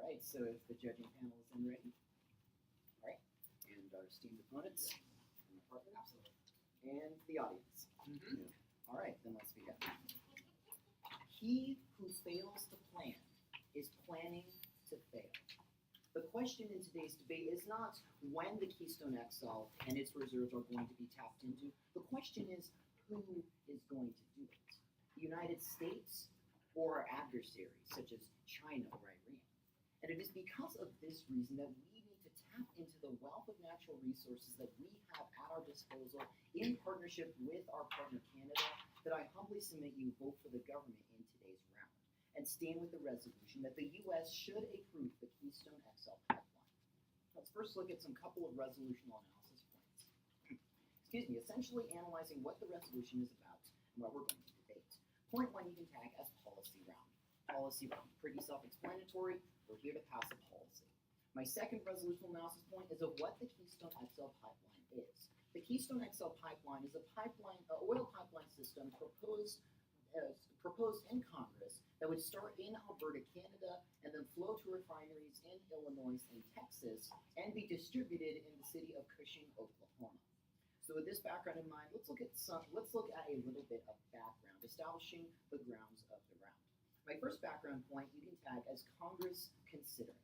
right, so if the judging panel is in ready, all right, and our esteemed opponents, and our partners, and the audience. All right, then let's begin. He who fails to plan is planning to fail. The question in today's debate is not when the Keystone XL and its reserves are going to be tapped into. The question is who is going to do it? The United States or our adversaries, such as China or Iran? And it is because of this reason that we need to tap into the wealth of natural resources that we have at our disposal in partnership with our partner Canada that I humbly submit you vote for the government in today's round and stand with the resolution that the U.S. should approve the Keystone XL pipeline. Let's first look at some couple of resolutional analysis points. Excuse me, essentially analyzing what the resolution is about and what we're going to debate. Point one you can tag as policy round. Policy round, pretty self-explanatory. We're here to pass a policy. My second resolutional analysis point is of what the Keystone XL pipeline is. The Keystone XL pipeline is a oil pipeline system proposed in Congress that would start in Alberta, Canada, and then flow to refineries in Illinois and Texas, and be distributed in the city of Cushing, Oklahoma. So with this background in mind, let's look at a little bit of background, establishing the grounds of the round. My first background point you can tag as Congress considering.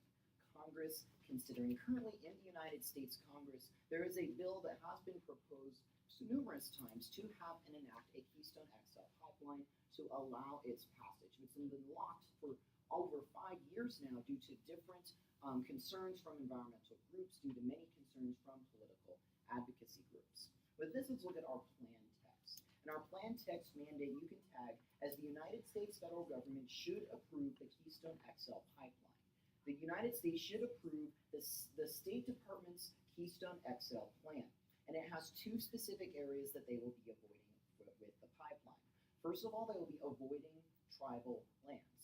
Congress considering. Currently in the United States Congress, there is a bill that has been proposed numerous times to have and enact a Keystone XL pipeline to allow its passage. It's been locked for over 5 years now due to different concerns from environmental groups, due to many concerns from political advocacy groups. With this, let's look at our plan text. And our plan text mandate you can tag as the United States federal government should approve the Keystone XL pipeline. The United States should approve the State Department's Keystone XL plan. And it has two specific areas that they will be avoiding with the pipeline. First of all, they will be avoiding tribal lands.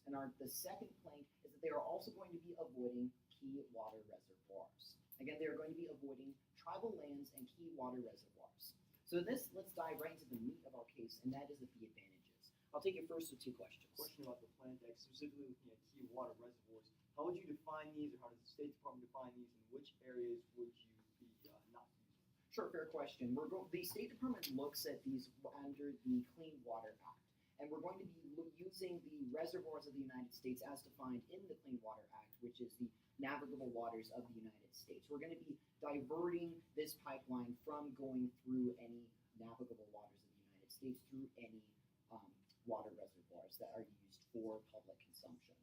And the second plank is that they are also going to be avoiding key water reservoirs. Again, they are going to be avoiding tribal lands and key water reservoirs. So let's dive right into the meat of our case, and that is the advantages. I'll take it first with two questions. Question about the plan text, specifically looking at key water reservoirs. How would you define these, or how does the State Department define these, and which areas would you be not using? Sure, fair question. The State Department looks at these under the Clean Water Act, and we're going to be using the reservoirs of the United States as defined in the Clean Water Act, which is the navigable waters of the United States. We're going to be diverting this pipeline from going through any navigable waters of the United States through any water reservoirs that are used for public consumption.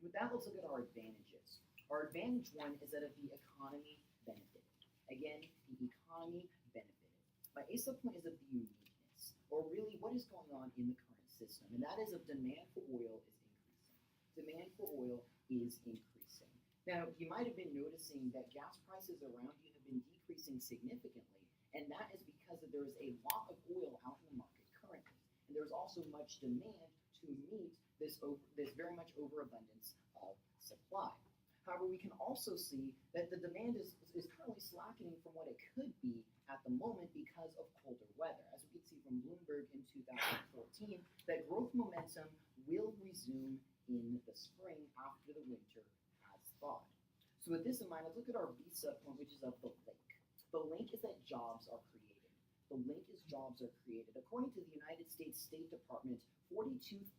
With that, let's look at our advantages. Our advantage one is that of the economy benefited. Again, the economy benefited. My A subpoint is of the uniqueness, or really what is going on in the current system, and that is of demand for oil is increasing. Demand for oil is increasing. Now, you might have been noticing that gas prices around you have been decreasing significantly, and that is because there is a lot of oil out in the market currently, and there's also much demand to meet this very much overabundance of supply. However, we can also see that the demand is currently slackening from what it could be at the moment because of colder weather. As we can see from Bloomberg in 2014, that growth momentum will resume in the spring after the winter has thawed. So with this in mind, let's look at our B subpoint, which is of the link. The link is that jobs are created. The link is jobs are created. According to the United States State Department, 42,000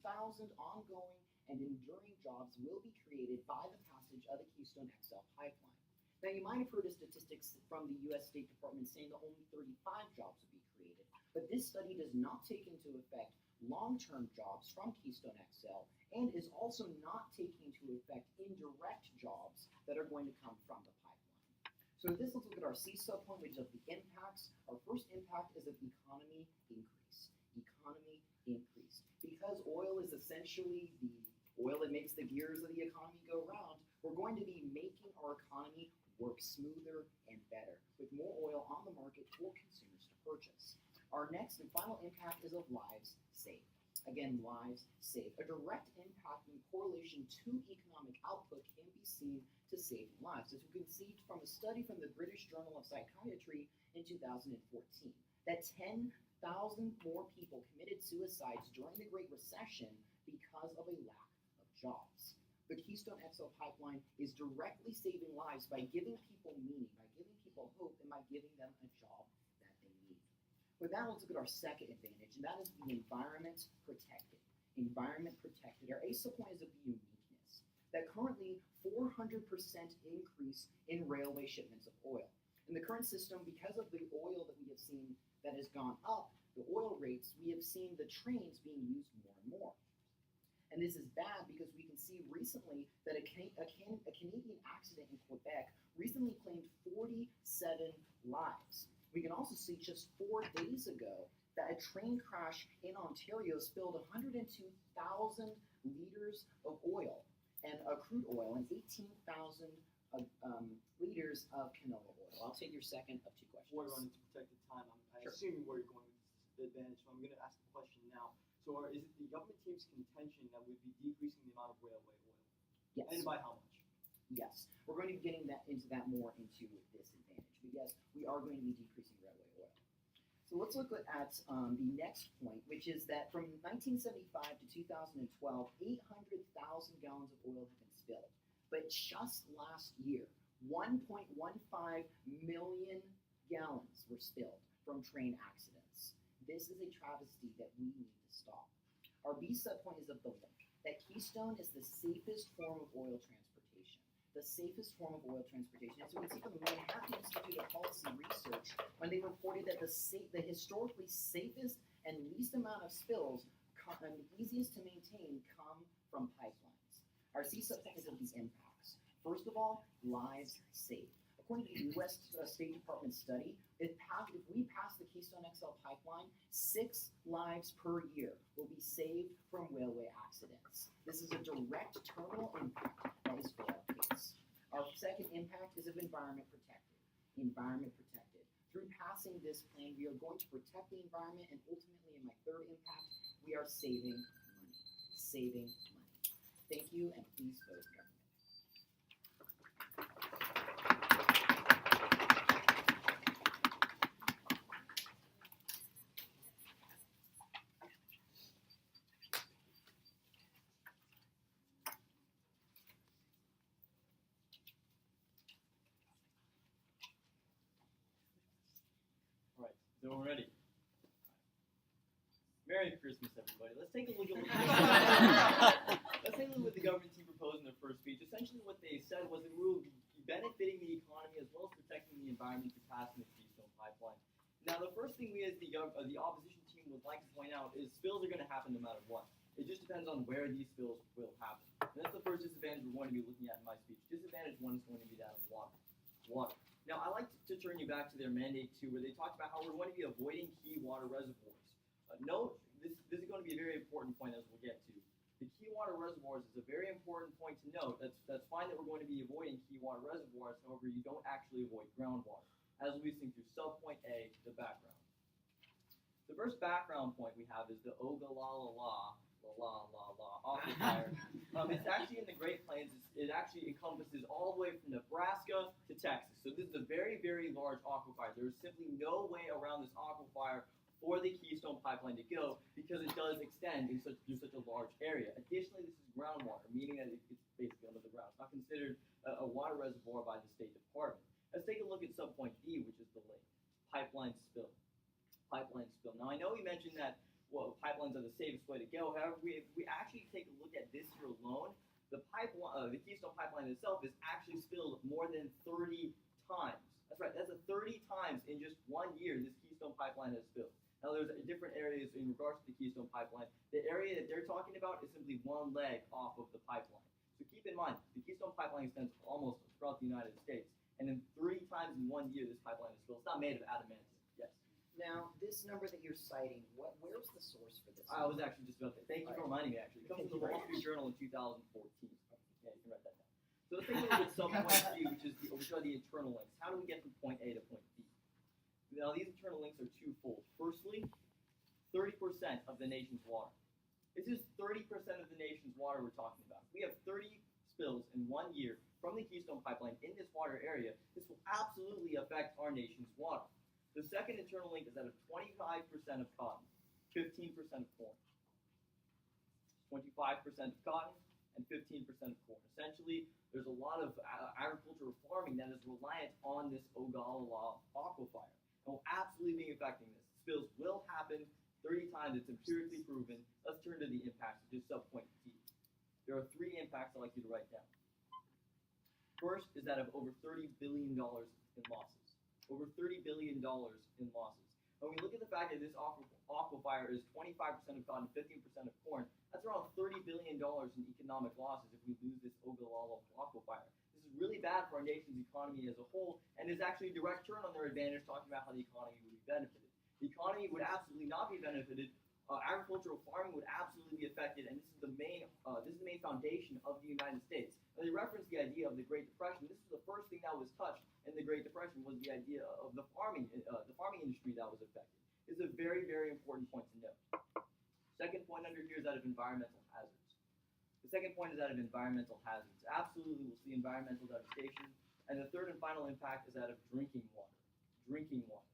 ongoing and enduring jobs will be created by the passage of the Keystone XL pipeline. Now, you might have heard of statistics from the U.S. State Department saying that only 35 jobs will be created, but this study does not take into effect long-term jobs from Keystone XL and is also not taking into effect indirect jobs that are going to come from the pipeline. So with this, let's look at our C subpoint, which is of the impacts. Our first impact is of economy increase. Economy increase. Because oil is essentially the oil that makes the gears of the economy go round, we're going to be making our economy work smoother and better with more oil on the market for consumers to purchase. Our next and final impact is of lives saved. Again, lives saved. A direct impact in correlation to economic output can be seen to saving lives. As you can see from a study from the British Journal of Psychiatry in 2014, that 10,000 more people committed suicides during the Great Recession because of a lack of jobs. The Keystone XL pipeline is directly saving lives by giving people meaning, by giving people hope, and by giving them a job that they need. But now let's look at our second advantage, and that is the environment protected. Environment protected. Our ASA point is of the uniqueness that currently 400% increase in railway shipments of oil. In the current system, because of the oil that we have seen that has gone up, the oil rates, we have seen the trains being used more and more. And this is bad because we can see recently that a Canadian accident in Quebec recently claimed 47 lives. We can also see just 4 days ago that a train crash in Ontario spilled 102,000 liters of oil and crude oil and 18,000 liters of canola oil. I'll take your second of 2 questions. Before I run into protected time, I'm Sure. assuming where you're going with this advantage, so I'm going to ask the question now. So is it the government team's contention that we'd be decreasing the amount of railway oil? Yes. And by how much? Yes. We're going to be getting into that more into this advantage. But yes, we are going to be decreasing railway oil. So let's look at the next point, which is that from 1975 to 2012, 800,000 gallons of oil have been spilled. But just last year, 1.15 million gallons were spilled from train accidents. This is a travesty that we need to stop. Our B subpoint is of the link that Keystone is the safest form of oil transportation. The safest form of oil transportation. As we can see from the Manhattan Institute of Policy Research, when they reported that the historically safest and least amount of spills and the easiest to maintain come from pipelines. Our C subpoint is of the impacts. First of all, lives saved. According to the U.S. State Department study, if we pass the Keystone XL pipeline, 6 lives per year will be saved from railway accidents. This is a direct terminal impact that is for our case. Our second impact is of environment protected. Environment protected. Through passing this plan, we are going to protect the environment, and ultimately, in my third impact, we are saving money. Saving money. Thank you, and please vote government. So we're ready. Merry Christmas, everybody. Let's take a look at what the government team proposed in their first speech. Essentially, what they said was that we will be benefiting the economy as well as protecting the environment through passing the Keystone pipeline. Now, the first thing we as the opposition team would like to point out is spills are going to happen no matter what. It just depends on where these spills will happen. And that's the first disadvantage we're going to be looking at in my speech. Disadvantage 1 is going to be that of water. Now, I like to turn you back to their mandate 2, where they talked about how we're going to be avoiding key water reservoirs. Note, this is going to be a very important point as we'll get to. The key water reservoirs is a very important point to note. That's fine that we're going to be avoiding key water reservoirs, however, you don't actually avoid groundwater, as we'll be seeing through subpoint A, the background. The first background point we have is the Ogallala aquifer. It's actually in the Great Plains. It actually encompasses all the way from Nebraska to Texas. So this is a very, very large aquifer. There is simply no way around this aquifer for the Keystone pipeline to go because it does extend through such a large area. Additionally, this is groundwater, meaning that it's basically under the ground. It's not considered a water reservoir by the State Department. Let's take a look at subpoint D, which is the link. Pipeline spill. Pipeline spill. Now, I know we mentioned that pipelines are the safest way to go. However, if we actually take a look at this year alone, the Keystone pipeline itself is actually spilled more than 30 times. That's right. That's 30 times in just 1 year this Keystone pipeline has spilled. Now, there's different areas in regards to the Keystone pipeline. The area that they're talking about is simply one leg off of the pipeline. So keep in mind, the Keystone pipeline extends almost throughout the United States. And then 30 times in 1 year this pipeline is spilled. It's not made of adamantium. Yes. Now, this number that you're citing, where's the source for this? I was actually just about to. Thank you for reminding me, actually. It comes from the Wall Street Journal in 2014. Yeah, you can write that down. So let's take a look at subpoint C, which are the internal links. How do we get from point A to point B? Now, these internal links are twofold. Firstly, 30% of the nation's water. This is 30% of the nation's water we're talking about. We have 30 spills in 1 year from the Keystone pipeline in this water area. This will absolutely affect our nation's water. The second internal link is that of 25% of cotton, 15% of corn. 25% of cotton, and 15% of corn. Essentially, there's a lot of agricultural farming that is reliant on this Ogallala aquifer, and will absolutely be affecting this. Spills will happen 30 times. It's empirically proven. Let's turn to the impacts, which is subpoint T. There are 3 impacts I'd like you to write down. First is that of over $30 billion in losses. Over $30 billion in losses. When we look at the fact that this aquifer is 25% of cotton, 15% of corn, that's around $30 billion in economic losses if we lose this Ogallala aquifer. This is really bad for our nation's economy as a whole, and is actually a direct turn on their advantage, talking about how the economy would be benefited. The economy would absolutely not be benefited. Agricultural farming would absolutely be affected, and this is the main foundation of the United States. Now, they referenced the idea of the Great Depression. This is the first thing that was touched in the Great Depression, was the idea of the farming industry that was affected. This is a very, very important point to note. Second point under here is that of environmental hazards. The second point is that of environmental hazards. Absolutely, we'll see environmental devastation. And the third and final impact is that of drinking water. Drinking water.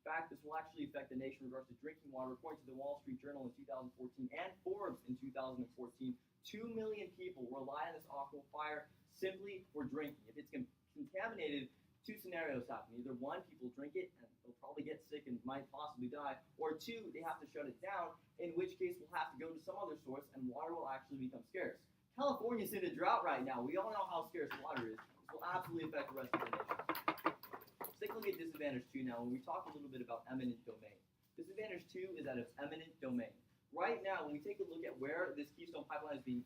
In fact, this will actually affect the nation in regards to drinking water. According to the Wall Street Journal in 2014 and Forbes in 2014, 2 million people rely on this aquifer simply for drinking. If it's contaminated, 2 scenarios happen. Either 1, people drink it and they'll probably get sick and might possibly die, or 2, they have to shut it down, in which case we'll have to go to some other source and water will actually become scarce. California's in a drought right now. We all know how scarce water is. This will absolutely affect the rest of the nation. Let's take a look at disadvantage 2 now, when we talk a little bit about eminent domain. Disadvantage 2 is that of eminent domain. Right now, when we take a look at where this Keystone pipeline is being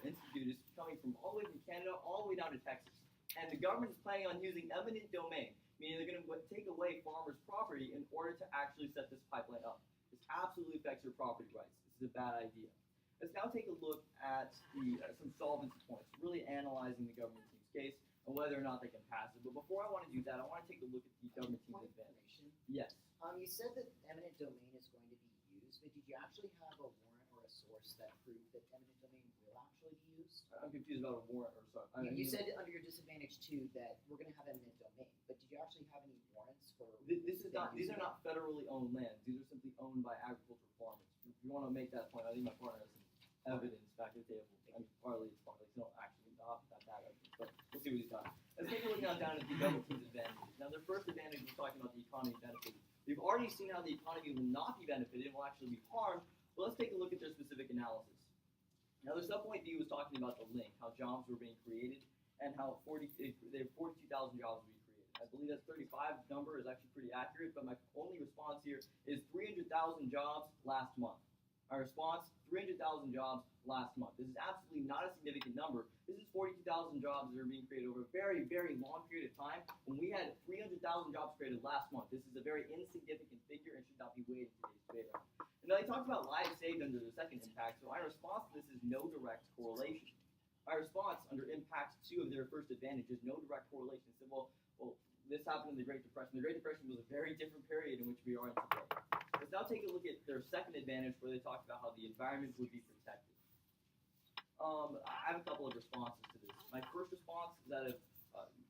instituted, it's coming from all the way from Canada all the way down to Texas. And the government is planning on using eminent domain, meaning they're going to take away farmers' property in order to actually set this pipeline up. This absolutely affects your property rights. This is a bad idea. Let's now take a look at some solvency points, really analyzing the government team's case and whether or not they can pass it. But before I want to do that, I want to take a look at the government team's advantage. Yes. You said that eminent domain is going to be used, but did you actually have a warrant or a source that proved that eminent domain will actually be used? I'm confused about a warrant or something. You said under your disadvantage 2 that we're going to have eminent domain, but did you actually have any warrants for? These are not federally owned lands. These are simply owned by agricultural farmers. If you want to make that point, I think my partner has some evidence back at the table. I mean, partly it's partly no, actually not that evidence, but we'll see what he's got. Let's take a look now down at the government team's advantages. Now, their first advantage was talking about the economy benefiting. We've already seen how the economy will not be benefited and will actually be harmed, but let's take a look at their specific analysis. Now, the subpoint B was talking about the link, how jobs were being created, and how 42,000 jobs would be created. I believe that 35 number is actually pretty accurate, but my only response here is 300,000 jobs last month. My response, 300,000 jobs last month. This is absolutely not a significant number. This is 42,000 jobs that are being created over a very, very long period of time, when we had 300,000 jobs created last month. This is a very insignificant figure and should not be weighed in today's debate. And now they talked about lives saved under the second impact, so my response to this is no direct correlation. My response under impact 2 of their first advantage is no direct correlation. I said, well, this happened in the Great Depression. The Great Depression was a very different period in which we are in today. Let's now take a look at their second advantage, where they talked about how the environment would be protected. I have a couple of responses to this. My first response is that of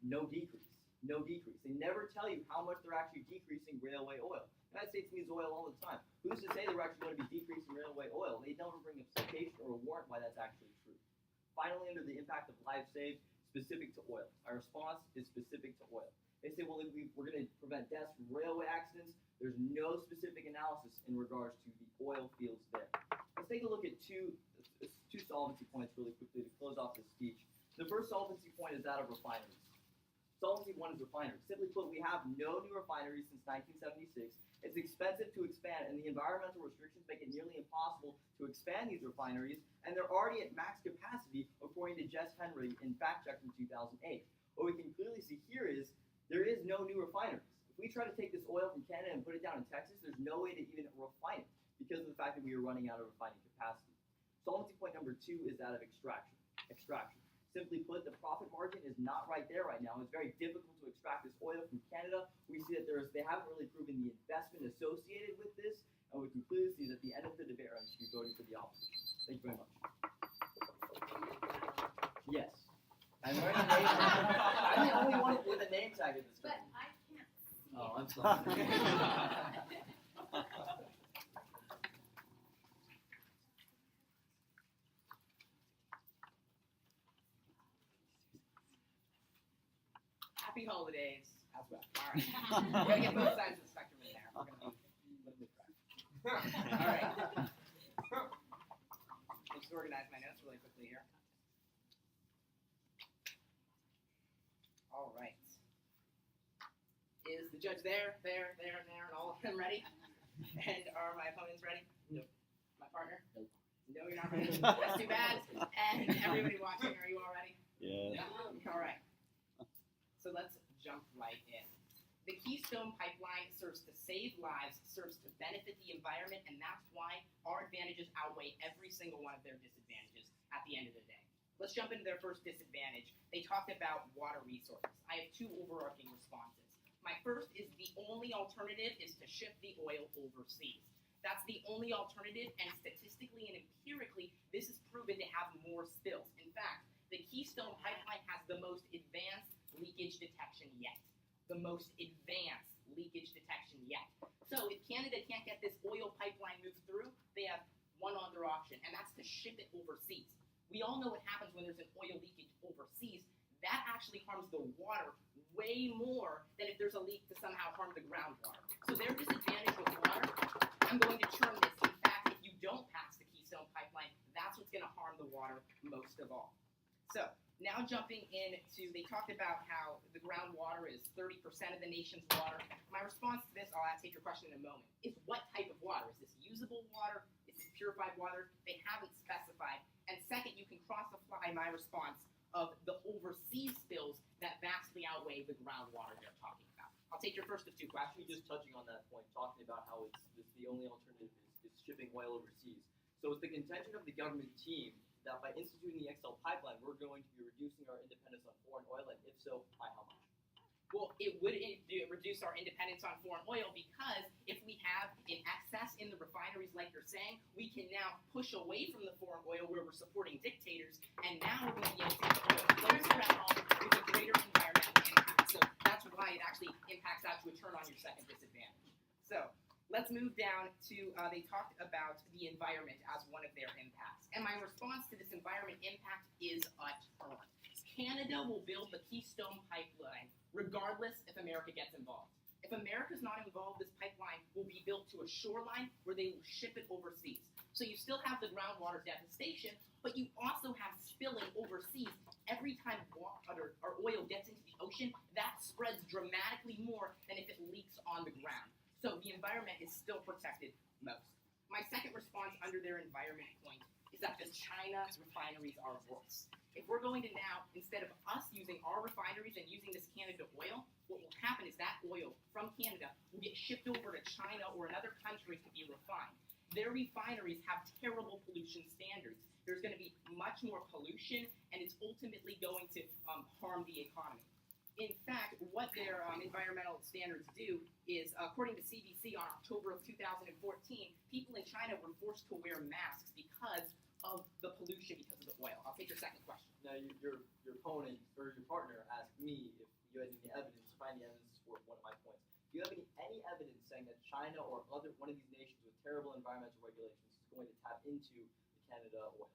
no decrease. No decrease. They never tell you how much they're actually decreasing railway oil. The United States needs oil all the time. Who's to say they're actually going to be decreasing railway oil? They never bring a citation or a warrant why that's actually true. Finally, under the impact of lives saved, specific to oil. My response is specific to oil. They say, well, if we're going to prevent deaths from railway accidents, there's no specific analysis in regards to the oil fields there. Let's take a look at two solvency points really quickly to close off this speech. The first solvency point is that of refineries. Solvency 1 is refineries. Simply put, we have no new refineries since 1976. It's expensive to expand, and the environmental restrictions make it nearly impossible to expand these refineries, and they're already at max capacity, according to Jess Henry in Fact Check from 2008. What we can clearly see here is there is no new refineries. If we try to take this oil from Canada and put it down in Texas, there's no way to even refine it because of the fact that we are running out of refining capacity. Solvency point number 2 is that of extraction. Simply put, the profit margin is not right there right now. It's very difficult to extract this oil from Canada. We see that they haven't really proven the investment associated with this, and we can clearly see that at the end of the debate, I'm just voting for the opposition. Thank you very much. Yes. I'm wearing a name tag. I'm the only one with a name tag at this time. But I can't see it. Oh, I'm sorry. Happy holidays as well. All right. We're gonna get both sides of the spectrum in there. We're gonna be all right. I'll just organize my notes really quickly here. All right. Is the judge there, and all of them ready? And are my opponents ready? Nope. My partner? Nope. No, you're not ready. That's too bad. And everybody watching, are you all ready? Yeah. All right. So let's jump right in. The Keystone Pipeline serves to save lives, serves to benefit the environment, and that's why our advantages outweigh every single one of their disadvantages at the end of the day. Let's jump into their first disadvantage. They talked about water resources. I have two overarching responses. My first is the only alternative is to ship the oil overseas. That's the only alternative, and statistically and empirically, this is proven to have more spills. In fact, the Keystone Pipeline has the most advanced leakage detection yet. The most advanced leakage detection yet. So if Canada can't get this oil pipeline moved through, they have one other option, and that's to ship it overseas. We all know what happens when there's an oil leakage overseas. That actually harms the water way more than if there's a leak to somehow harm the groundwater. So their disadvantage with water, I'm going to turn this. In fact, if you don't pass the Keystone Pipeline, that's what's going to harm the water most of all. So now jumping into, they talked about how the groundwater is 30% of the nation's water. My response to this, I'll take your question in a moment, is what type of water? Is this usable water? Is this purified water? They haven't specified. And second, you can cross-apply my response of the overseas spills that vastly outweigh the groundwater they're talking about. I'll take your first of two questions. Actually, just touching on that point, talking about how it's the only alternative is shipping oil overseas. So it's the contention of the government team that by instituting the XL pipeline, we're going to be reducing our independence on foreign oil, and if so, by how much? Well, it would reduce our independence on foreign oil because if we have an excess in the refineries, like you're saying, we can now push away from the foreign oil where we're supporting dictators, and now we're going to be able to get oil closer to home with a greater environmental impact. So that's why it actually impacts out to a turn on your second disadvantage. So let's move down to, they talked about the environment as one of their impacts. And my response to this environment impact is a turn. Canada will build the Keystone Pipeline regardless if America gets involved. If America's not involved, this pipeline will be built to a shoreline where they will ship it overseas. So you still have the groundwater devastation, but you also have spilling overseas. Every time water or oil gets into the ocean, that spreads dramatically more than if it leaks on the ground. So the environment is still protected most. My second response under their environment point is that the China refineries are worse. If we're going to now, instead of us using our refineries and using this Canada oil, what will happen is that oil from Canada will get shipped over to China or another country to be refined. Their refineries have terrible pollution standards. There's going to be much more pollution, and it's ultimately going to harm the economy. In fact, what their environmental standards do is, according to CBC on October of 2014, people in China were forced to wear masks because of the pollution because of the oil. I'll take your second question. Now, your opponent or your partner asked me if you had any evidence, find the evidence to support one of my points. Do you have any evidence saying that China or one of these nations with terrible environmental regulations is going to tap into the Canada oil?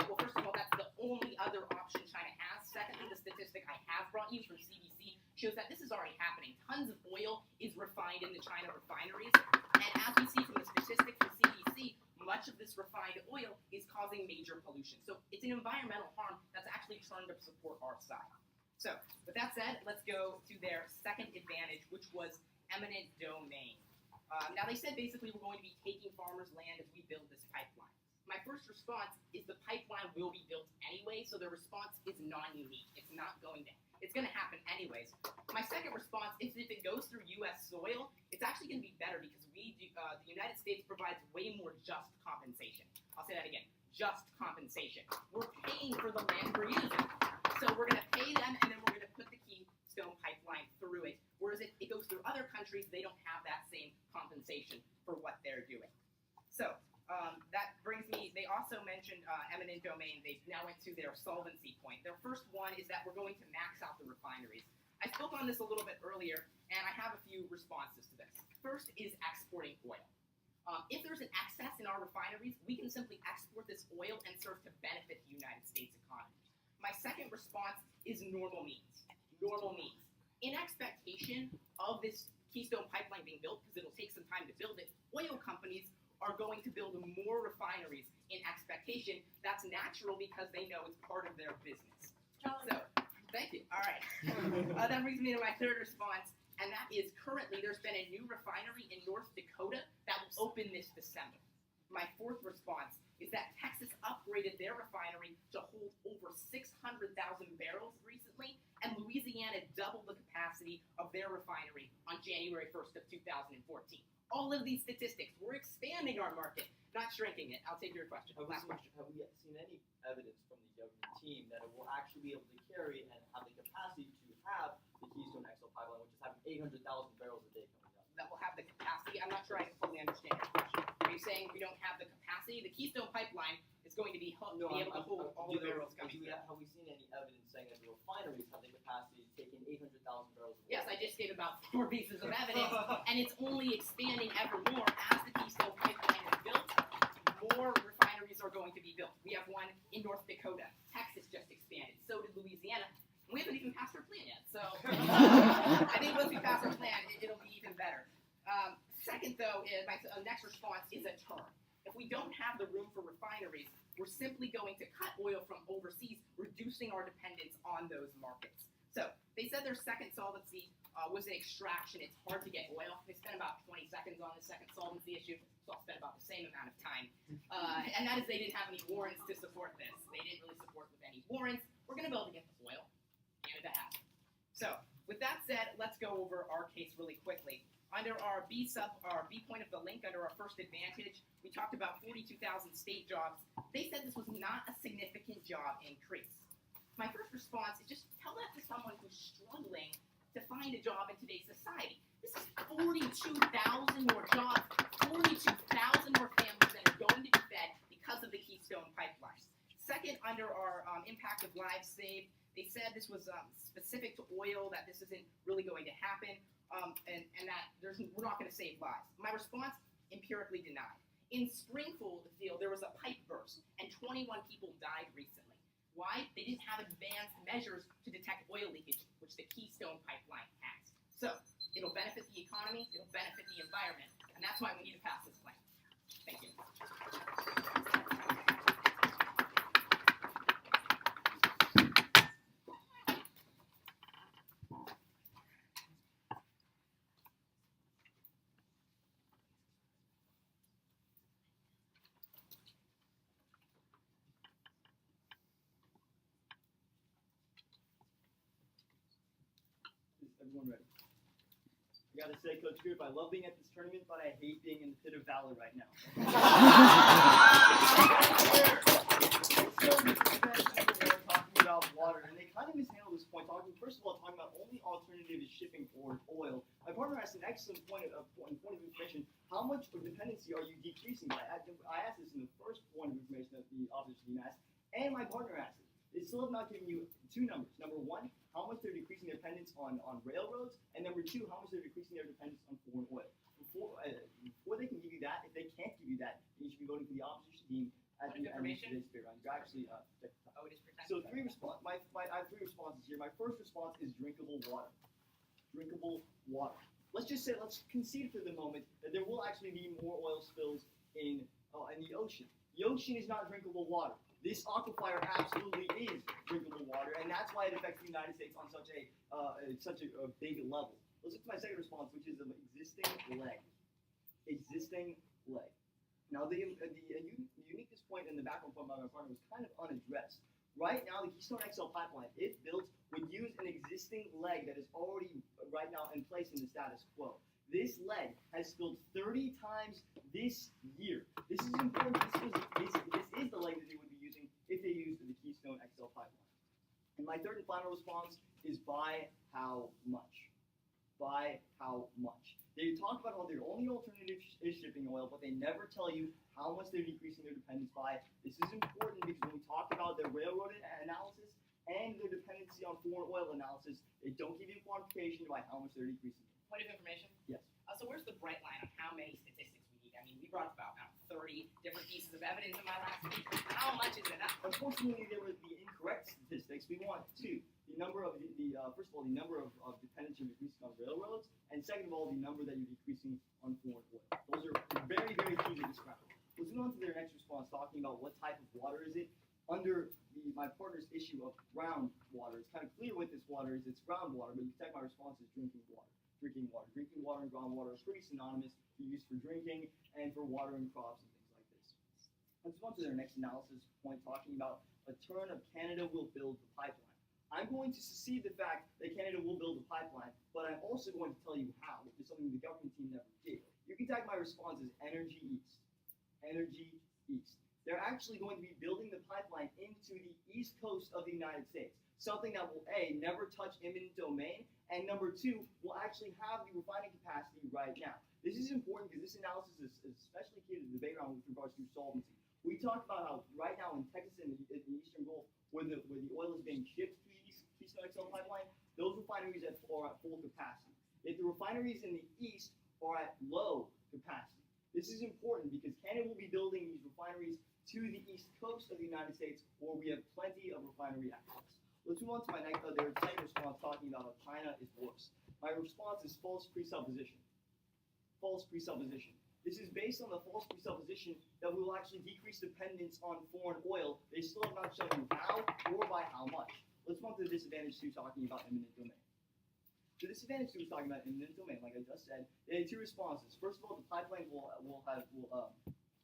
Well, first of all, that's the only other option China has. Secondly, the statistic I have brought you from CBC shows that this is already happening. Tons of oil is refined in the China refineries. And as we see from the statistic from CBC, much of this refined oil is causing major pollution. So it's an environmental harm that's actually turned to support our side. So with that said, let's go to their second advantage, which was eminent domain. Now they said basically we're going to be taking farmers' land as we build this pipeline. My first response is the pipeline will be built anyway, so their response is non-unique. It's not going to. It's going to happen anyways. My second response is if it goes through U.S. soil, it's actually going to be better because the United States provides way more just compensation. I'll say that again, just compensation. We're paying for the land we're using. So we're going to pay them, and then we're going to put the Keystone Pipeline through it. Whereas if it goes through other countries, they don't have that same compensation for what they're doing. So that brings me, they also mentioned eminent domain. They now went to their solvency point. Their first one is that we're going to max out the refineries. I spoke on this a little bit earlier, and I have a few responses to this. First is exporting oil. If there's an excess in our refineries, we can simply export this oil and serve to benefit the United States economy. My second response is normal means. Normal means. in expectation of this Keystone pipeline being built, because it'll take some time to build it, oil companies are going to build more refineries in expectation. That's natural because they know it's part of their business. So, thank you. All right. That brings me to my third response, and that is currently there's been a new refinery in North Dakota that will open this December. My fourth response is that Texas upgraded their refinery to hold over 600,000 barrels recently, and Louisiana doubled the capacity of their refinery on January 1st of 2014. All of these statistics, we're expanding our market, not shrinking it. I'll take your question. Last question. Have we seen any evidence from the government team that it will actually be able to carry and have the capacity to have the Keystone XL pipeline, which is having 800,000 barrels a day coming up? That will have the capacity? I'm not sure I fully understand your question. Are you saying we don't have the capacity? The Keystone pipeline is going to be able to hold all the barrels coming through. Have we seen any evidence saying that the refineries have the capacity to take in 800,000 barrels a day? Yes, I just gave about 4 pieces of evidence, and it's only expanding ever more as the Keystone pipeline is built. More refineries are going to be built. We have one in North Dakota. Texas just expanded. So did Louisiana. And we haven't even passed our plan yet. So I think once we pass our plan, it'll be even better. Second, though, is my next response is a term. If we don't have the room for refineries, we're simply going to cut oil from overseas, reducing our dependence on those markets. So they said their second solvency was an extraction. It's hard to get oil. They spent about 20 seconds on the second solvency issue, so I'll spend about the same amount of time. And that is they didn't have any warrants to support this. They didn't really support with any warrants. We're going to be able to get the oil. Canada has it. So with that said, let's go over our case really quickly. Under our B point of the link, under our first advantage, we talked about 42,000 state jobs. They said this was not a significant job increase. My first response is just tell that to someone who's struggling to find a job in today's society. This is 42,000 more jobs, 42,000 more families that are going to be fed because of the Keystone pipeline. Second, under our impact of lives saved, they said this was specific to oil, that this isn't really going to happen. And that we're not going to save lives. My response, empirically denied. In Springfield, there was a pipe burst, and 21 people died recently. Why? They didn't have advanced measures to detect oil leakage, which the Keystone pipeline has. So, it'll benefit the economy, it'll benefit the environment, and that's why we need to pass this plan. Thank you. Everyone ready? I gotta say, Coach Group, I love being at this tournament, but I hate being in the pit of valor right now. So we're talking about water, and they kind of mishandled this point. First of all, talking about only alternative is shipping for oil. My partner asked an excellent point of information. How much of dependency are you decreasing by? I asked this in the first point of information that the opposition team asked, and my partner asked it. They still have not given you two numbers. Number one, how much they're decreasing their dependence on railroads, and number two, how much they're decreasing their dependence on foreign oil. Before they can give you that, if they can't give you that, then you should be voting for the opposition team at the end of today's debate round. You're actually it is protected. So I have three responses here. My first response is drinkable water. Drinkable water. Let's concede for the moment that there will actually be more oil spills in the ocean. The ocean is not drinkable water. This aquifer absolutely is drinkable water, and that's why it affects the United States on such a big level. Let's look at my second response, which is an existing leg. Existing leg. Now, the uniqueness point in the background point by my partner was kind of unaddressed. Right now, the Keystone XL pipeline, if built, would use an existing leg that is already right now in place in the status quo. This leg has spilled 30 times this year. This is important. This is the leg that they would be using if they used the Keystone XL pipeline. And my third and final response is by how much? By how much? They talk about how their only alternative is shipping oil, but they never tell you how much they're decreasing their dependence by. This is important because when we talk about their railroad analysis and their dependency on foreign oil analysis, they don't give you quantification by how much they're decreasing. Point of information? Yes. So where's the bright line on how many statistics we need? I mean, we brought about 30 different pieces of evidence in my last speech. How much is enough? Unfortunately, there were the incorrect statistics. We want two. The number of first of all, the number of dependent well the number that you're decreasing on foreign oil. Those are very, very key to this round. Let's move on to their next response, talking about what type of water is it. Under my partner's issue of groundwater, it's kind of clear what this water is. It's groundwater, but you can take my response as drinking water. Drinking water. Drinking water and groundwater are pretty synonymous. They're used for drinking and for watering crops and things like this. Let's move on to their next analysis point, talking about a turn of Canada will build the pipeline. I'm going to secede the fact that Canada will build a pipeline, but I'm also going to tell you how, which is something the government team never did. You can tag my response as Energy East. Energy East. They're actually going to be building the pipeline into the east coast of the United States, something that will, A, never touch eminent domain, and number two, will actually have the refining capacity right now. This is important because this analysis is especially key to the debate round with regards to solvency. We talked about how right now in Texas and the Eastern Gulf, where the oil is being shipped to the Keystone XL pipeline, those refineries are at full capacity. If the refineries in the east are at low capacity, this is important because Canada will be building these refineries to the east coast of the United States, where we have plenty of refinery access. Let's move on to their second response, talking about how China is worse. My response is false presupposition. False presupposition. This is based on the false presupposition that we will actually decrease dependence on foreign oil. They still have not shown you how or by how much. Let's move on to the disadvantage two, talking about eminent domain. The disadvantage two is talking about eminent domain, like I just said. They had two responses. First of all, the pipeline will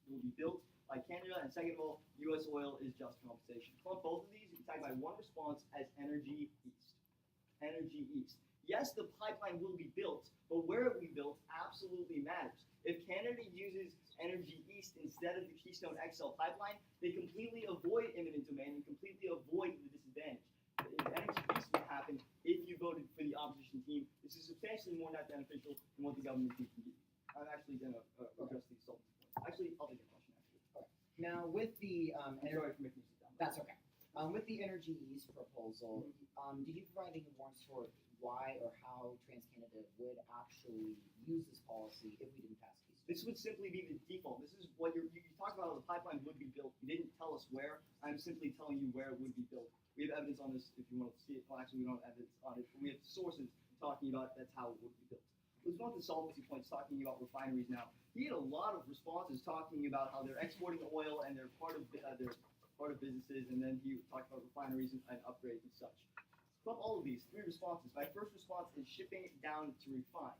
be built by Canada, and second of all, U.S. oil is just compensation. On both of these, you can tag my one response as Energy East. Energy East. Yes, the pipeline will be built, but where it will be built absolutely matters. If Canada uses Energy East instead of the Keystone XL pipeline, they completely avoid eminent domain and completely avoid the disadvantage. Energy East will happen if you voted for the opposition team. This is substantially more net beneficial than what the government team can do. I'm actually going to address these solvency points. Actually, I'll take your question. Now, with the I'm sorry for making you sit down. that's okay. With the Energy East proposal, did you provide any warrants for why or how TransCanada would actually use this policy if we didn't pass these? This would simply be the default. This is what you talked about how the pipeline would be built. You didn't tell us where. I'm simply telling you where it would be built. We have evidence on this if you want to see it. Well, actually, we don't have evidence on it, but we have sources talking about that's how it would be built. Let's go on to solvency points, talking about refineries now. He had a lot of responses talking about how they're exporting oil and they're part of businesses, and then he talked about refineries and upgrades and such. From all of these, three responses. My first response is shipping down to refine.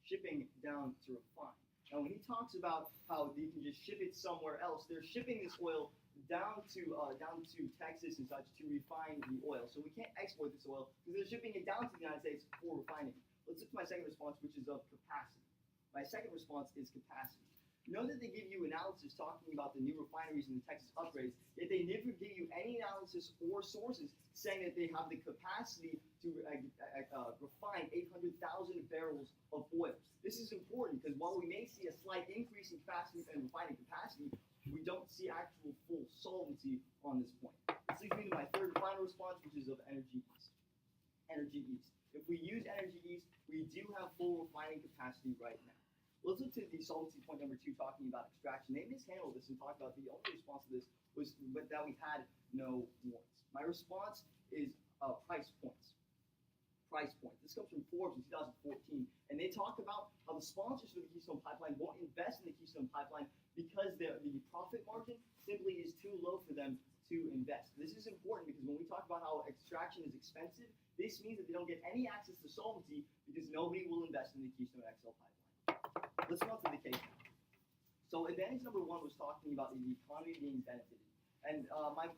Shipping down to refine. Now, when he talks about how you can just ship it somewhere else, they're shipping this oil down to Texas and such to refine the oil. So we can't export this oil because they're shipping it down to the United States for refining. Let's look at my second response, which is of capacity. My second response is capacity. Know that they give you analysis talking about the new refineries and the Texas upgrades, yet they never give you any analysis or sources saying that they have the capacity to refine 800,000 barrels of oil. This is important because while we may see a slight increase in capacity and refining capacity, we don't see actual full solvency on this point. This leads me to my third and final response, which is of Energy East. Energy East. If we use Energy East, we do have full refining capacity right now. Let's look to the solvency point number two, talking about extraction. They mishandled this and talked about the only response to this was that we had no warrants. My response is price points. Price points. This comes from Forbes in 2014, and they talk about how the sponsors for the Keystone Pipeline won't invest in the Keystone Pipeline because the profit margin simply is too low for them to invest. This is important because when we talk about how extraction is expensive, this means that they don't get any access to solvency because nobody will invest in the Keystone XL pipeline. Let's go on to the case now. So advantage number one was talking about the economy being benefited. And my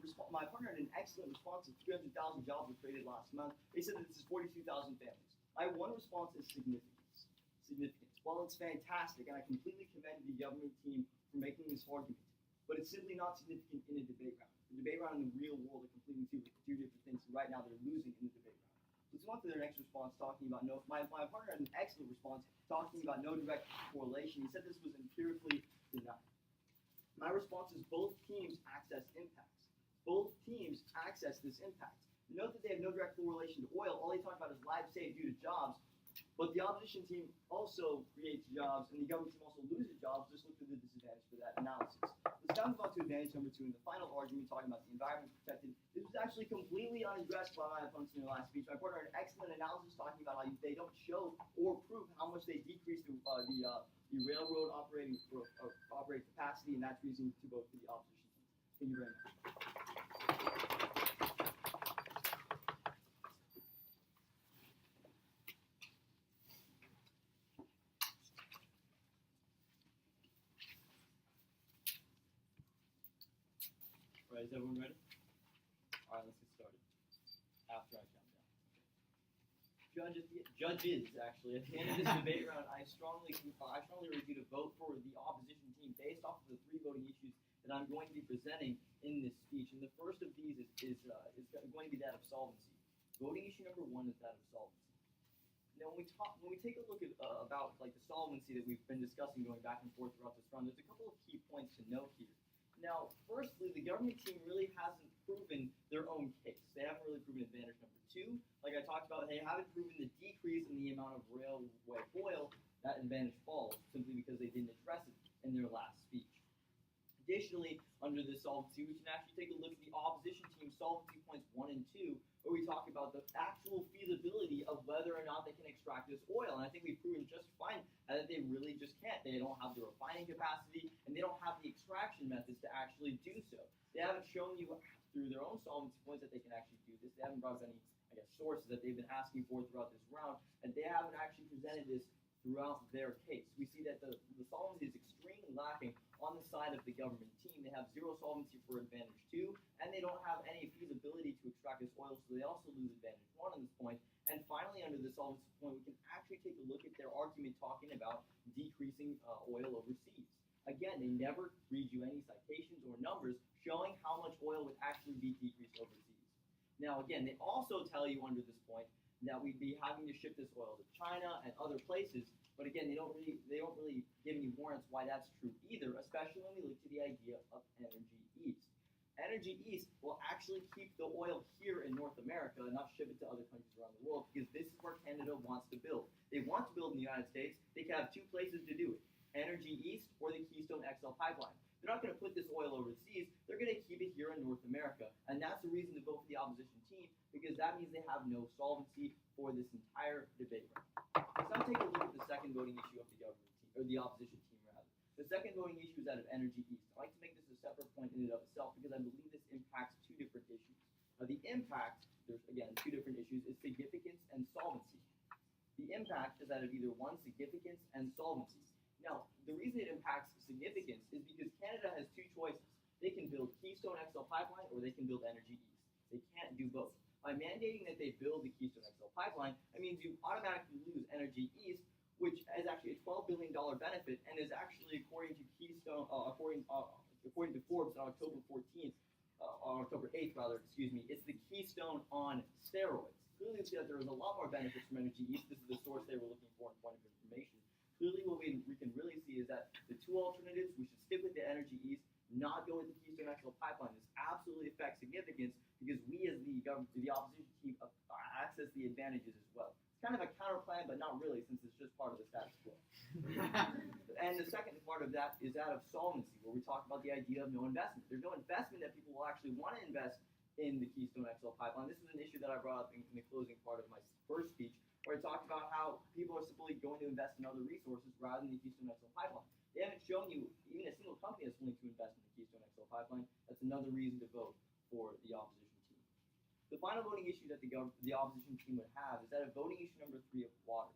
partner had an excellent response of 300,000 jobs were created last month. They said that this is 42,000 families. My one response is significance. Significance. While it's fantastic, and I completely commend the government team for making this argument, but it's simply not significant in a debate round. The debate round and the real world are completely two different things. And right now, they're losing in the debate round. Let's go on to their next response, talking about my partner had an excellent response, talking about no direct correlation. He said this was empirically denied. My response is both teams access impacts. Both teams access this impact. Note that they have no direct correlation to oil. All they talk about is lives saved due to jobs. But the opposition team also creates jobs, and the government team also loses jobs. Just look at the disadvantage for that analysis. Let's now move on to advantage number two in the final argument, talking about the environment protected. This was actually completely unaddressed by my opponents in their last speech. My partner had an excellent analysis talking about how they don't show or prove how much they decrease the railroad operating capacity, and that's reason to vote for the opposition team. Thank you very much. All right, is everyone ready? All right, let's get started. After I count down. Judges, actually, at the end of this debate round, I strongly urge you to vote for the opposition team based off of the 3 voting issues that I'm going to be presenting in this speech. And the first of these is going to be that of solvency. Voting issue number 1 is that of solvency. Now, when we take a look at about like the solvency that we've been discussing going back and forth throughout this round, there's a couple of key points to note here. Now, firstly, the government team really hasn't proven their own case. They haven't really proven advantage number 2. Like I talked about, they haven't proven the decrease in the amount of railway oil that advantage falls, simply because they didn't address it in their last speech. Additionally, under the solvency, we can actually take a look at the opposition team's solvency points 1 and 2, where we talk about the actual feasibility of whether or not they can extract this oil. And I think we've proven just fine that they really just can't. They don't have the refining capacity, and they don't have the extraction methods to actually do so. They haven't shown you through their own solvency points that they can actually do this. They haven't brought up any, sources that they've been asking for throughout this round, and they haven't actually presented this throughout their case. We see that the solvency is extremely lacking on the side of the government team. They have 0 solvency for advantage 2, and they don't have any feasibility to extract this oil, so they also lose advantage 1 on this point. And finally, under the solvency point, we can actually take a look at their argument talking about decreasing oil overseas. Again, they never read you any citations or numbers showing how much oil would actually be decreased overseas. Now, again, they also tell you under this point that we'd be having to ship this oil to China and other places, but again, they don't really give any warrants why that's true either, especially when we look to the idea of Energy East. Energy East will actually keep the oil here in North America and not ship it to other countries around the world, because this is where Canada wants to build. They want to build in the United States. They can have 2 places to do it, Energy East or the Keystone XL pipeline. They're not going to put this oil overseas. They're going to keep it here in North America. And that's the reason to vote for the opposition team, because that means they have no solvency for this entire debate round. Let's now take a look at the second voting issue of the government team, or the opposition team rather. The second voting issue is that of Energy East. I like to make this a separate point in and of itself, because I believe this impacts 2 different issues. Now, the impact, there's again 2 different issues, is significance and solvency. The impact is that of either 1, significance and solvency. Now, the reason it impacts significance is because Canada has 2 choices. They can build Keystone XL pipeline, or they can build Energy East. They can't do both. By mandating that they build the Keystone XL pipeline, that means you automatically lose Energy East, which is actually a $12 billion benefit, and is actually, according to Keystone, according to Forbes on October 8th, it's the Keystone on steroids. Clearly, we see that there was a lot more benefits from Energy East. This is the source they were looking for in point of information. Clearly, what we can really see is that the 2 alternatives, we should stick with the Energy East, not go with the Keystone XL pipeline. This absolutely affects significance, because we as the opposition team access the advantages as well. It's kind of a counter plan, but not really, since it's just part of the status quo. And the second part of that is that of solvency, where we talk about the idea of no investment. There's no investment that people will actually want to invest in the Keystone XL pipeline. This is an issue that I brought up in the closing part of my first speech, where I talked about how people are simply going to invest in other resources rather than the Keystone XL pipeline. They haven't shown you even a single company that's willing to invest in the Keystone XL pipeline. That's another reason to vote for the opposition team. The final voting issue that the opposition team would have is that of voting issue number 3 of water.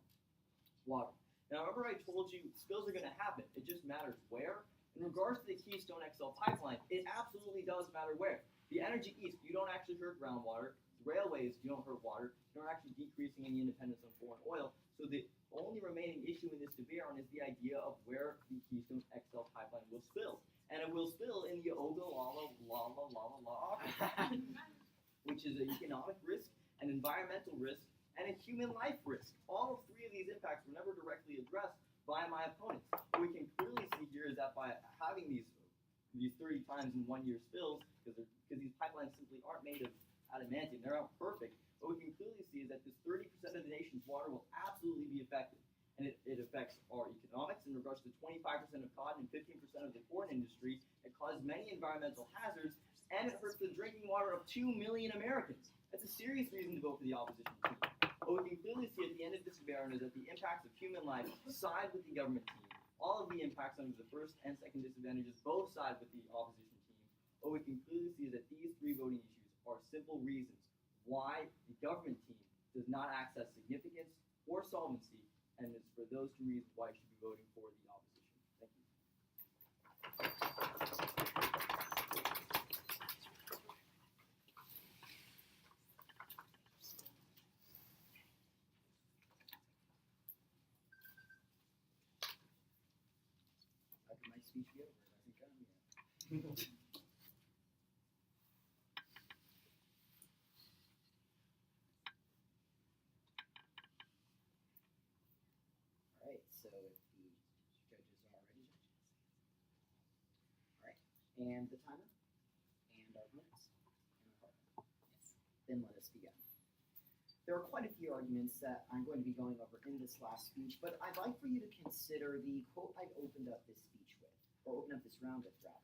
Now, remember I told you spills are going to happen. It just matters where. In regards to the Keystone XL pipeline, it absolutely does matter where. The Energy East, you don't actually hurt groundwater. Railways, you don't hurt water. You're not actually decreasing any independence on foreign oil. So the only remaining issue in this debate round is the idea of where the Keystone XL pipeline will spill. And it will spill in the Ogallala, which is an economic risk, an environmental risk, and a human life risk. All 3 of these impacts were never directly addressed by my opponents. What we can clearly see here is that by having these 30 times in 1 year spills, because these pipelines simply aren't made of adamantium, they're not perfect. What we can clearly see is that this 30% of the nation's water will absolutely be affected. And it affects our economics in regards to 25% of cotton and 15% of the corn industry. It causes many environmental hazards, and it hurts the drinking water of 2 million Americans. That's a serious reason to vote for the opposition team. What we can clearly see at the end of this experiment is that the impacts of human life side with the government team. All of the impacts under the first and second disadvantages both side with the opposition team. What we can clearly see is that these three voting issues are simple reasons why the government team does not access significance or solvency, and it's for those two reasons why you should be voting for the opposition. Thank you. How can my speech be over? It hasn't come yet. Alright, so if the judges are ready. Alright, and the timer, and our minutes, and our partner. Yes. Then let us begin. There are quite a few arguments that I'm going to be going over in this last speech, but I'd like for you to consider the quote I've opened up this speech with, or opened up this round with, rather.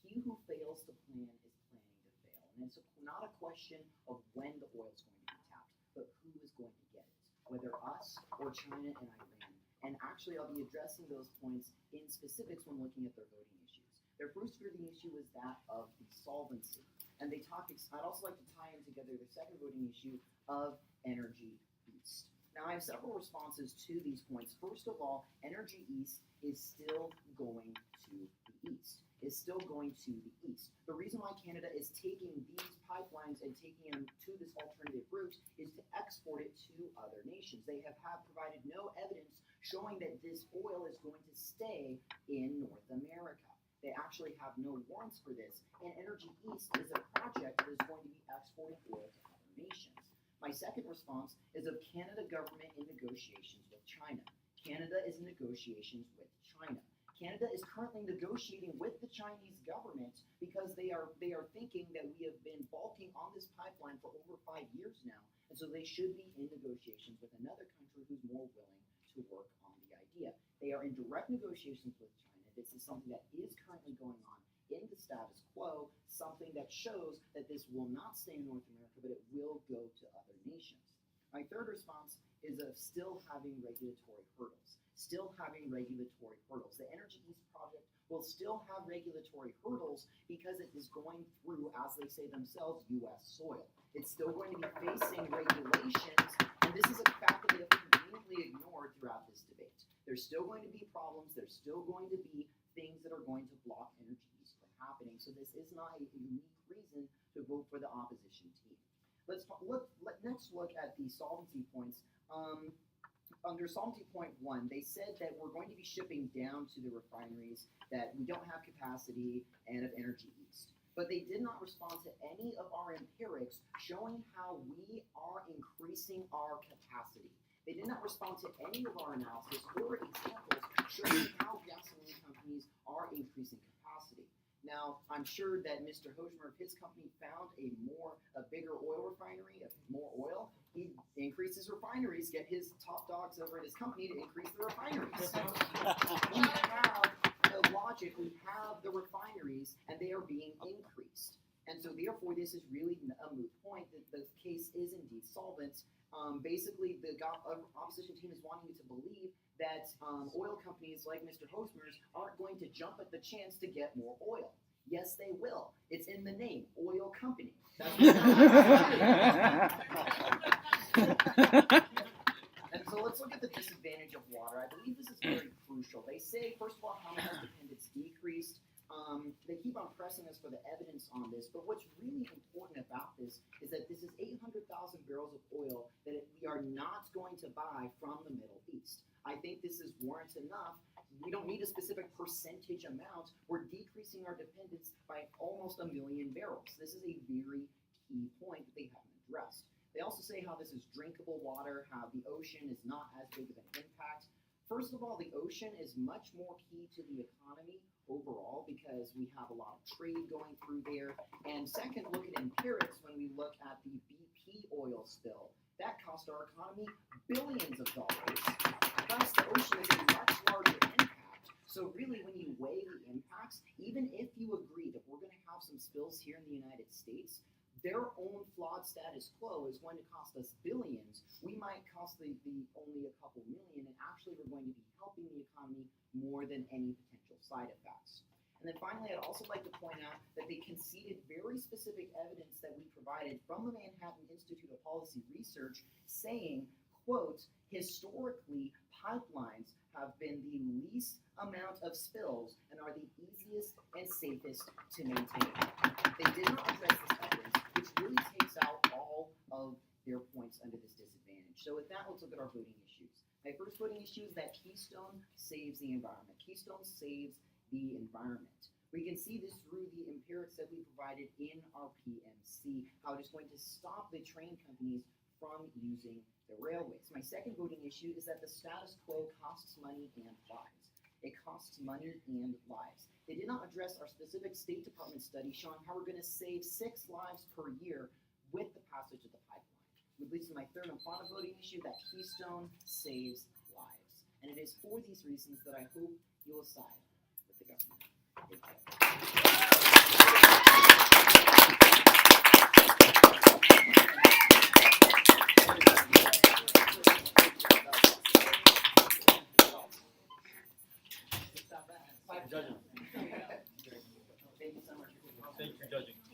He who fails to plan is planning to fail. And it's not a question of when the oil is going to be tapped, but who is going to get it, whether us or China and Iran. And actually, I'll be addressing those points in specifics when looking at their voting issues. Their first voting issue is that of the solvency. And they talk, I'd also like to tie in together the second voting issue of Energy East. Now, I have several responses to these points. First of all, Energy East is still going to the east. Is still going to the east. The reason why Canada is taking these pipelines and taking them to this alternative route is to export it to other nations. They have provided no evidence showing that this oil is going to stay in North America. They actually have no warrants for this. And Energy East is a project that is going to be exporting oil to other nations. My second response is of Canada government in negotiations with China. Canada is in negotiations with China. Canada is currently negotiating with the Chinese government because they are thinking that we have been balking on this pipeline for over 5 years now, and so they should be in negotiations with another country who's more willing to work on the idea. They are in direct negotiations with China. This is something that is currently going on in the status quo, something that shows that this will not stay in North America, but it will go to other nations. My third response is of still having regulatory hurdles. Still having regulatory hurdles. The Energy East project will still have regulatory hurdles because it is going through, as they say themselves, U.S. soil. It's still going to be facing regulations, and this is a fact that they have conveniently ignored throughout this debate. There's still going to be problems. There's still going to be things that are going to block Energy East from happening. So this is not a unique reason to vote for the opposition team. Let's next look at the solvency points. Under Solvency Point 1, they said that we're going to be shipping down to the refineries that we don't have capacity and of Energy East. But they did not respond to any of our empirics showing how we are increasing our capacity. They did not respond to any of our analysis or examples showing how gasoline companies are increasing capacity. Now, I'm sure that Mr. Hosmer of his company found a bigger oil refinery, more oil. He increases refineries, get his top dogs over at his company to increase the refineries. We have the logic, we have the refineries, and they are being increased. And so therefore, this is really a moot point that the case is indeed solvent. Basically, the opposition team is wanting you to believe that oil companies like Mr. Hosmer's aren't going to jump at the chance to get more oil. Yes, they will. It's in the name, oil company. That's what And so let's look at the disadvantage of water. I believe this is very crucial. They say, first of all, how much dependence decreased. They keep on pressing us for the evidence on this, but what's really important about this is that this is 800,000 barrels of oil that we are not going to buy from the Middle East. I think this is warrant enough. We don't need a specific percentage amount. We're decreasing our dependence by almost 1 million barrels. This is a very key point that they haven't addressed. They also say how this is drinkable water, how the ocean is not as big of an impact. First of all, the ocean is much more key to the economy overall because we have a lot of trade going through there. And second, look at empirics when we look at the BP oil spill. That cost our economy billions of dollars. Thus, the ocean is a much larger impact. So really, when you weigh the impacts, even if you agree that we're going to have some spills here in the United States, their own flawed status quo is going to cost us billions. We might cost the only a couple million, and actually we're going to be helping the economy more than any potential side effects. And then finally, I'd also like to point out that they conceded very specific evidence that we provided from the Manhattan Institute of Policy Research saying, quote, historically, pipelines have been the least amount of spills and are the easiest and safest to maintain. They did not address this evidence, which really takes out all of their points under this disadvantage. So with that, let's look at our voting issues. My first voting issue is that Keystone saves the environment. Keystone saves the environment. We can see this through the empirics that we provided in our PMC, how it is going to stop the train companies from using the railways. My second voting issue is that the status quo costs money and lives. It costs money and lives. They did not address our specific State Department study showing how we're going to save 6 lives per year with the passage of the pipeline. Which leads to my third and final voting issue, that Keystone saves lives. And it is for these reasons that I hope you will side with the government. Thank you so much. Thank you for judging.